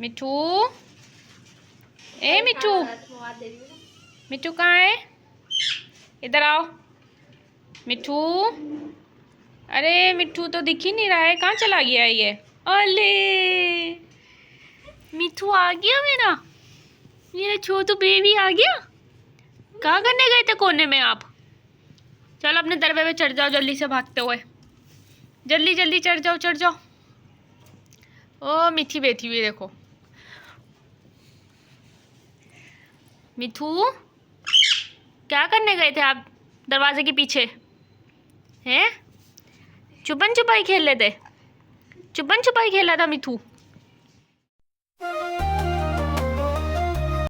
मिठू, ए मिठू, मिठू कहाँ है? इधर आओ। मिठू, अरे मिठू तो दिख ही नहीं रहा है, कहाँ चला गया है ये? अले मिठू आ गया मेरा छोटू बेबी आ गया। कहाँ करने गए थे कोने में आप? चलो अपने दरबे पे चढ़ जाओ जल्दी से भागते हुए। जल्दी जल्दी चढ़ जाओ चढ़ जाओ। ओ मिठी बैठी हुई देखो। मिठू, क्या करने गए थे आप दरवाजे के पीछे? हैं? छुपन छुपाई खेल रहे थे? छुपन छुपाई खेला था मिठू?